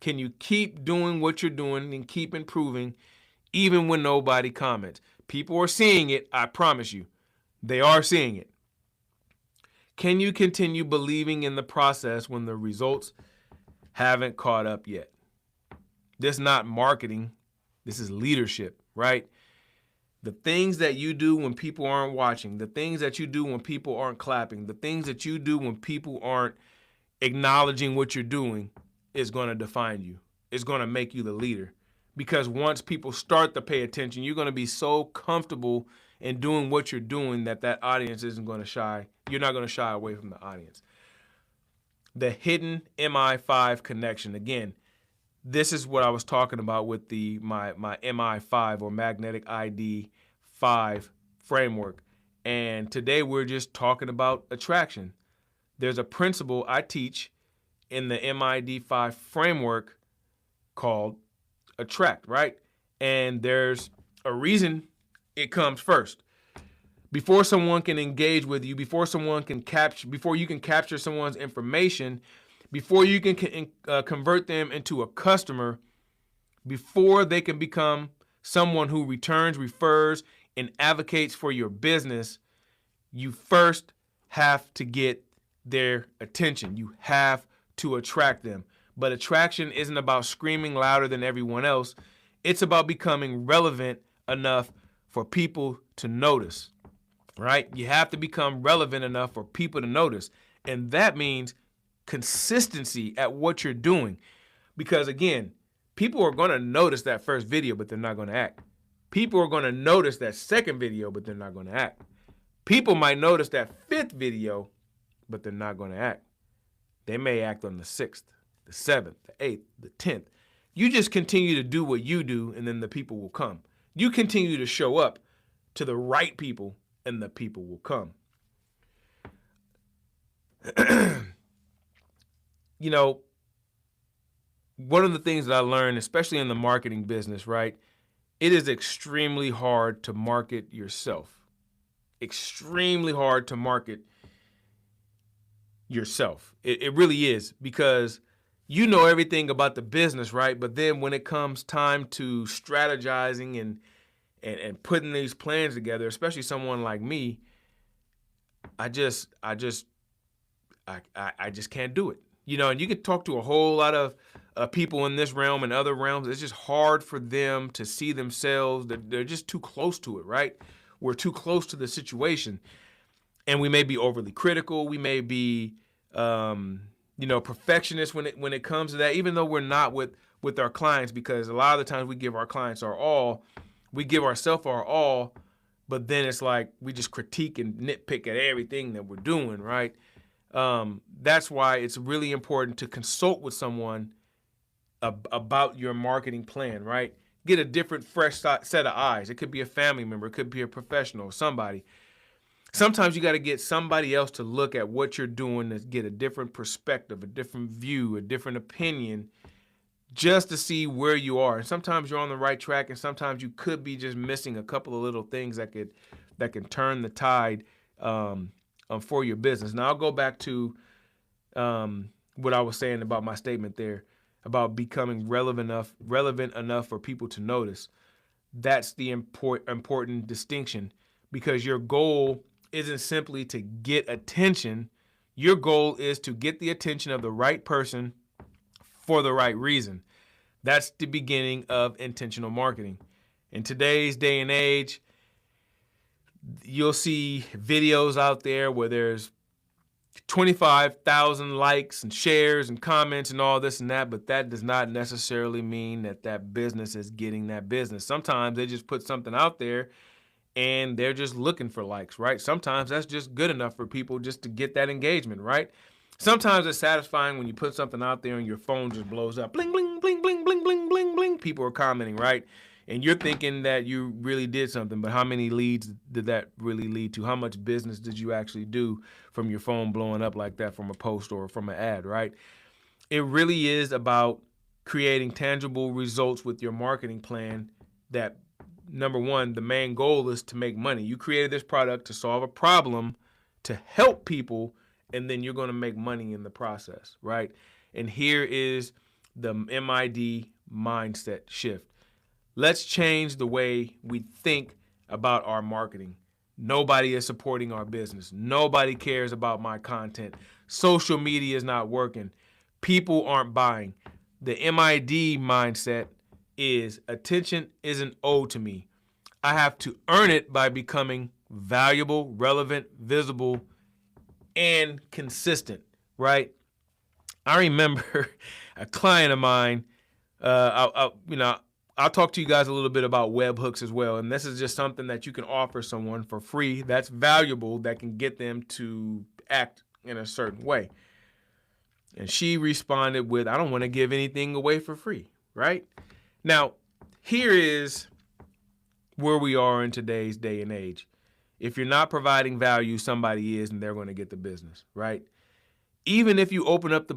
Can you keep doing what you're doing and keep improving even when nobody comments? People are seeing it, I promise you. They are seeing it. Can you continue believing in the process when the results haven't caught up yet? This is not marketing. This is leadership, right? The things that you do when people aren't watching, the things that you do when people aren't clapping, the things that you do when people aren't acknowledging what you're doing is going to define you. It's going to make you the leader. Because once people start to pay attention, you're going to be so comfortable in doing what you're doing that audience isn't going to shy. You're not going to shy away from the audience. The hidden MI5 connection. Again, this is what I was talking about with my MI5 or magnetic ID 5 framework. And today we're just talking about attraction. There's a principle I teach in the MID5 framework called attract, right? And there's a reason it comes first. Before someone can engage with you, before you can capture someone's information, before you can convert them into a customer, before they can become someone who returns, refers, and advocates for your business, you first have to get their attention. You have to attract them. But attraction isn't about screaming louder than everyone else. It's about becoming relevant enough for people to notice, right? You have to become relevant enough for people to notice. And that means consistency at what you're doing. Because again, people are going to notice that first video, but they're not going to act. People are going to notice that second video, but they're not going to act. People might notice that fifth video, but they're not going to act. They may act on the 6th, the 7th, the 8th, the 10th. You just continue to do what you do, and then the people will come. You continue to show up to the right people, and the people will come. You know, one of the things that I learned, especially in the marketing business, right? It is extremely hard to market yourself. Extremely hard to market yourself. It really is, because you know everything about the business, right? But then when it comes time to strategizing and putting these plans together, especially someone like me, I just can't do it. You know, and you could talk to a whole lot of people in this realm and other realms. It's just hard for them to see themselves. They're just too close to it, right? We're too close to the situation. And we may be overly critical. We may be, perfectionists when it comes to that, even though we're not with our clients, because a lot of the times we give our clients our all. We give ourselves our all, but then it's like we just critique and nitpick at everything that we're doing, right? That's why it's really important to consult with someone about your marketing plan, right? Get a different, fresh set of eyes. It could be a family member. It could be a professional, somebody. Sometimes you got to get somebody else to look at what you're doing to get a different perspective, a different view, a different opinion, just to see where you are. And sometimes you're on the right track, and sometimes you could be just missing a couple of little things that can turn the tide for your business. Now I'll go back to what I was saying about my statement there about becoming relevant enough for people to notice. That's the important distinction, because your goal isn't simply to get attention. Your goal is to get the attention of the right person for the right reason. That's the beginning of intentional marketing. In today's day and age, you'll see videos out there where there's 25,000 likes and shares and comments and all this and that, but that does not necessarily mean that that business is getting that business. Sometimes they just put something out there and they're just looking for likes, right? Sometimes that's just good enough for people just to get that engagement, right? Sometimes it's satisfying when you put something out there and your phone just blows up. Bling, bling, bling, bling, bling, bling, bling, bling. People are commenting, right? And you're thinking that you really did something, but how many leads did that really lead to? How much business did you actually do from your phone blowing up like that from a post or from an ad, right? It really is about creating tangible results with your marketing plan that, number one, the main goal is to make money. You created this product to solve a problem, to help people, and then you're going to make money in the process, right? And here is the MID mindset shift. Let's change the way we think about our marketing. Nobody is supporting our business. Nobody cares about my content. Social media is not working. People aren't buying. The MID mindset is attention isn't owed to me. I have to earn it by becoming valuable, relevant, visible, and consistent, right? I remember a client of mine, I'll talk to you guys a little bit about webhooks as well. And this is just something that you can offer someone for free that's valuable, that can get them to act in a certain way. And she responded with, I don't want to give anything away for free, right? Now, here is where we are in today's day and age. If you're not providing value, somebody is, and they're going to get the business, right? Even if you open up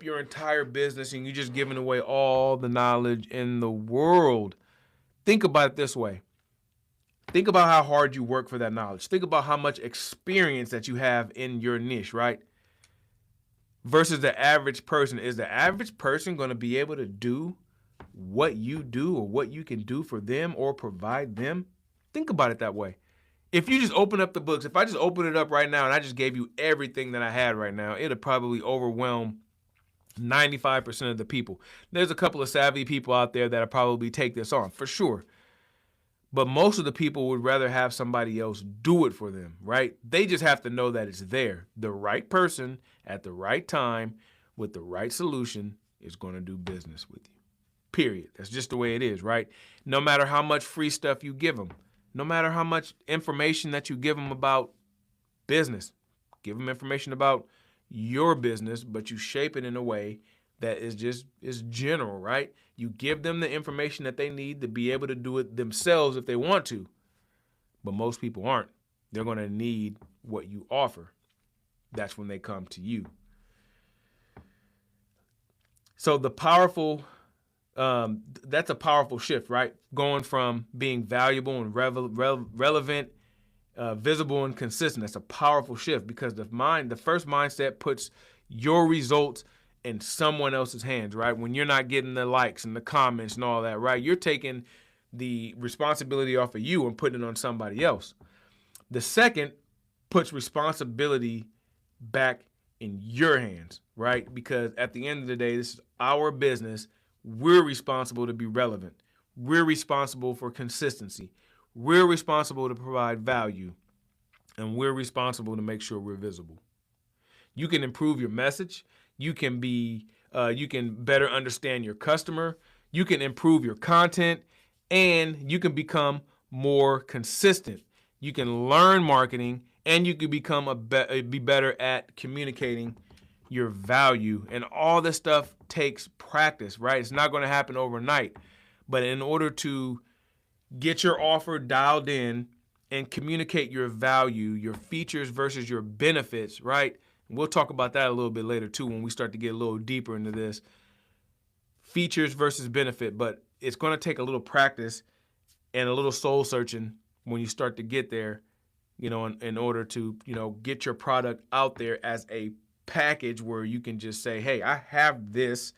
your entire business and you're just giving away all the knowledge in the world, think about it this way. Think about how hard you work for that knowledge. Think about how much experience that you have in your niche, right? Versus the average person. Is the average person going to be able to do what you do or what you can do for them or provide them? Think about it that way. If you just open up the books, if I just open it up right now and I just gave you everything that I had right now, it'll probably overwhelm 95% of the people. There's a couple of savvy people out there that'll probably take this on, for sure. But most of the people would rather have somebody else do it for them, right? They just have to know that it's there. The right person at the right time with the right solution is going to do business with you. Period. That's just the way it is, right? No matter how much free stuff you give them. No matter how much information that you give them about business, give them information about your business, but you shape it in a way that is general, right? You give them the information that they need to be able to do it themselves if they want to. But most people aren't. They're going to need what you offer. That's when they come to you. So that's a powerful shift, right? Going from being valuable and relevant, visible and consistent. That's a powerful shift because the first mindset puts your results in someone else's hands, right? When you're not getting the likes and the comments and all that, right? You're taking the responsibility off of you and putting it on somebody else. The second puts responsibility back in your hands, right? Because at the end of the day, this is our business. We're responsible to be relevant. We're responsible for consistency. We're responsible to provide value. And we're responsible to make sure we're visible. You can improve your message. You can better understand your customer. You can improve your content, and you can become more consistent. You can learn marketing, and you can be better at communicating your value. And all this stuff takes practice, right? It's not going to happen overnight. But in order to get your offer dialed in and communicate your value, your features versus your benefits, right? And we'll talk about that a little bit later too when we start to get a little deeper into this. Features versus benefit, but it's going to take a little practice and a little soul searching when you start to get there, in order to, get your product out there as a package where you can just say, hey, I have this,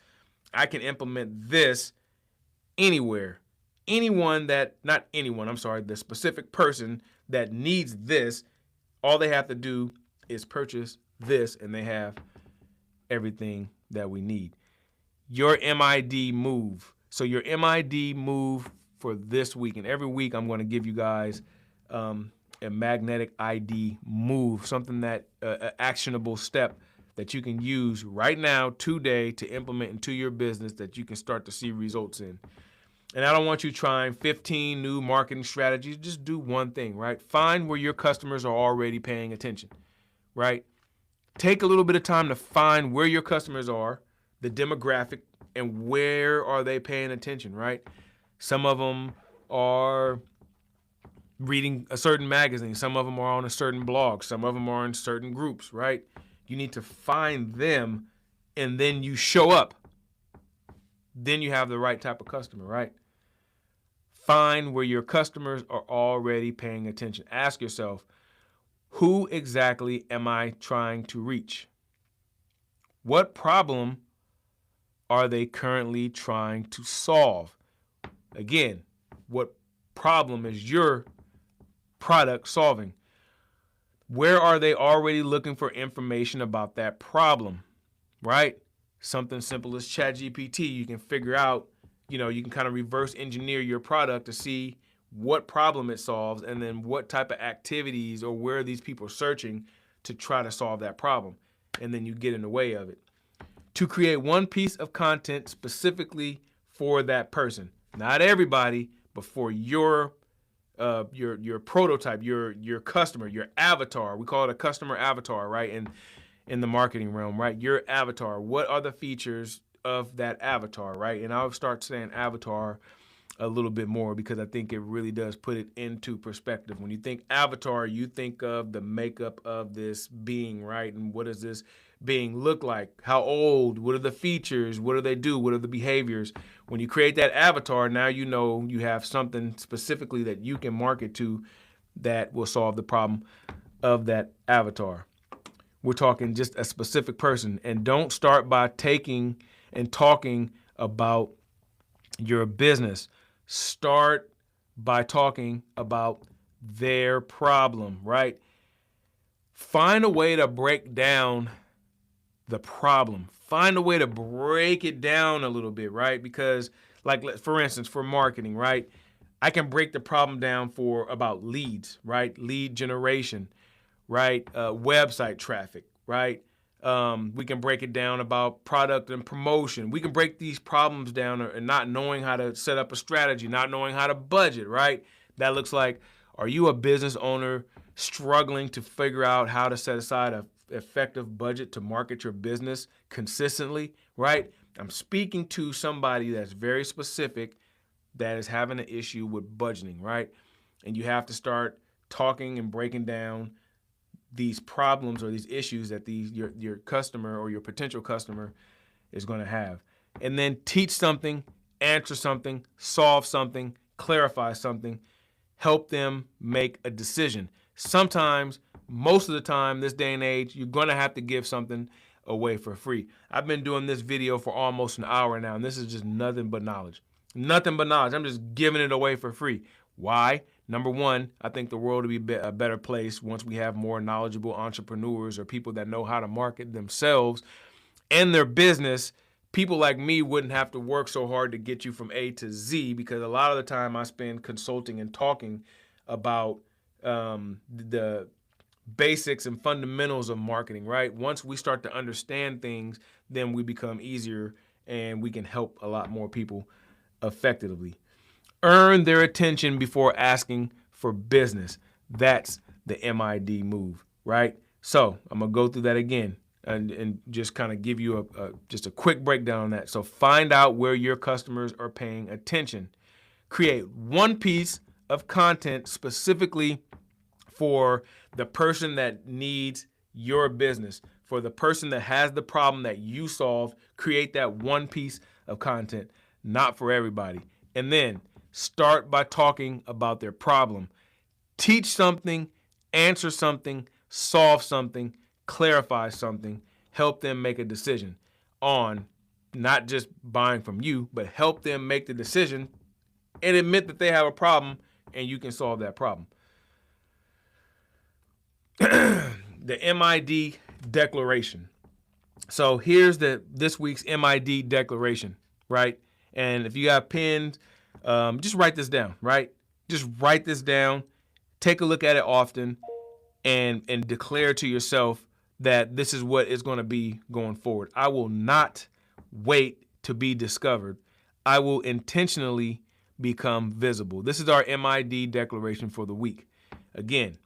I can implement this anywhere. The specific person that needs this, all they have to do is purchase this, and they have everything that we need. Your MID move. So your MID move for this week, and every week I'm going to give you guys a magnetic ID move, something that an actionable step that you can use right now, today, to implement into your business that you can start to see results in. And I don't want you trying 15 new marketing strategies. Just do one thing, right? Find where your customers are already paying attention, right? Take a little bit of time to find where your customers are, the demographic, and where are they paying attention, right? Some of them are reading a certain magazine. Some of them are on a certain blog. Some of them are in certain groups, right? You need to find them, and then you show up. Then you have the right type of customer, right? Find where your customers are already paying attention. Ask yourself, who exactly am I trying to reach? What problem are they currently trying to solve? Again, what problem is your product solving? Where are they already looking for information about that problem, right? Something simple as ChatGPT, you can figure out, you can kind of reverse engineer your product to see what problem it solves and then what type of activities or where these people are searching to try to solve that problem. And then you get in the way of it. To create one piece of content specifically for that person. Not everybody, but for your prototype, your customer, your avatar. We call it a customer avatar, right? In the marketing realm, right? Your avatar. What are the features of that avatar, right? And I'll start saying avatar a little bit more because I think it really does put it into perspective. When you think avatar, you think of the makeup of this being, right? And what does this being look like? How old? What are the features? What do they do? What are the behaviors? When you create that avatar, now you know you have something specifically that you can market to that will solve the problem of that avatar. We're talking just a specific person. And don't start by taking and talking about your business. Start by talking about their problem, right? Find a way to break down the problem. Find a way to break it down a little bit, right? Because, like, for instance, for marketing, right? I can break the problem down for about leads, right? Lead generation, right? Website traffic, right? We can break it down about product and promotion. We can break these problems down and not knowing how to set up a strategy, not knowing how to budget, right? That looks like, are you a business owner struggling to figure out how to set aside an effective budget to market your business consistently, right? I'm speaking to somebody that's very specific that is having an issue with budgeting, right? And you have to start talking and breaking down these problems or these issues that your customer or your potential customer is going to have. And then teach something, answer something, solve something, clarify something, help them make a decision. Sometimes, most of the time, this day and age, you're going to have to give something away for free. I've been doing this video for almost an hour now, and this is just nothing but knowledge. Nothing but knowledge. I'm just giving it away for free. Why? Number one, I think the world will be a better place once we have more knowledgeable entrepreneurs or people that know how to market themselves and their business. People like me wouldn't have to work so hard to get you from A to Z, because a lot of the time I spend consulting and talking about the basics and fundamentals of marketing, right? Once we start to understand things, then we become easier and we can help a lot more people effectively. Earn their attention before asking for business. That's the MID move, right? So I'm gonna go through that again and just kind of give you just a quick breakdown on that. So find out where your customers are paying attention. Create one piece of content specifically for the person that needs your business, for the person that has the problem that you solve. Create that one piece of content, not for everybody. And then start by talking about their problem. Teach something, answer something, solve something, clarify something, help them make a decision on not just buying from you, but help them make the decision and admit that they have a problem and you can solve that problem. The MID declaration. So here's this week's MID declaration, right? And if you got pens, just write this down, right? Just write this down. Take a look at it often, and declare to yourself that this is what it's going to be going forward. I will not wait to be discovered. I will intentionally become visible. This is our MID declaration for the week. Again,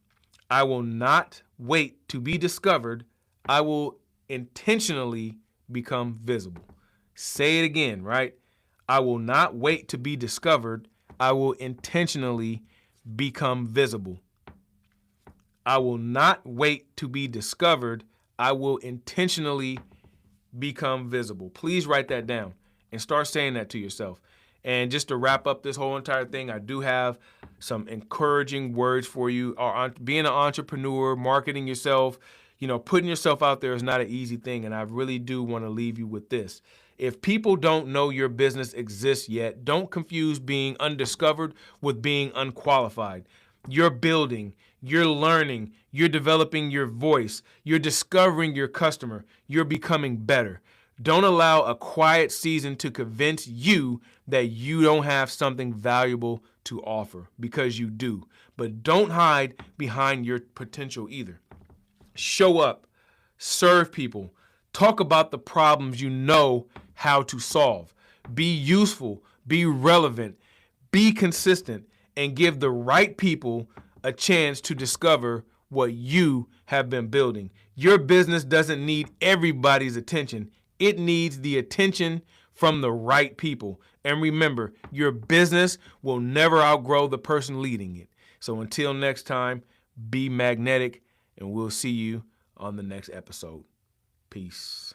I will not wait to be discovered. I will intentionally become visible. Say it again, right? I will not wait to be discovered. I will intentionally become visible. I will not wait to be discovered. I will intentionally become visible. Please write that down and start saying that to yourself. And just to wrap up this whole entire thing, I do have some encouraging words for you. Being an entrepreneur, marketing yourself, putting yourself out there is not an easy thing. And I really do want to leave you with this. If people don't know your business exists yet, don't confuse being undiscovered with being unqualified. You're building, you're learning, you're developing your voice, you're discovering your customer, you're becoming better. Don't allow a quiet season to convince you that you don't have something valuable to offer, because you do. But don't hide behind your potential either. Show up, serve people, talk about the problems you know how to solve. Be useful, be relevant, be consistent, and give the right people a chance to discover what you have been building. Your business doesn't need everybody's attention. It needs the attention from the right people. And remember, your business will never outgrow the person leading it. So until next time, be magnetic, and we'll see you on the next episode. Peace.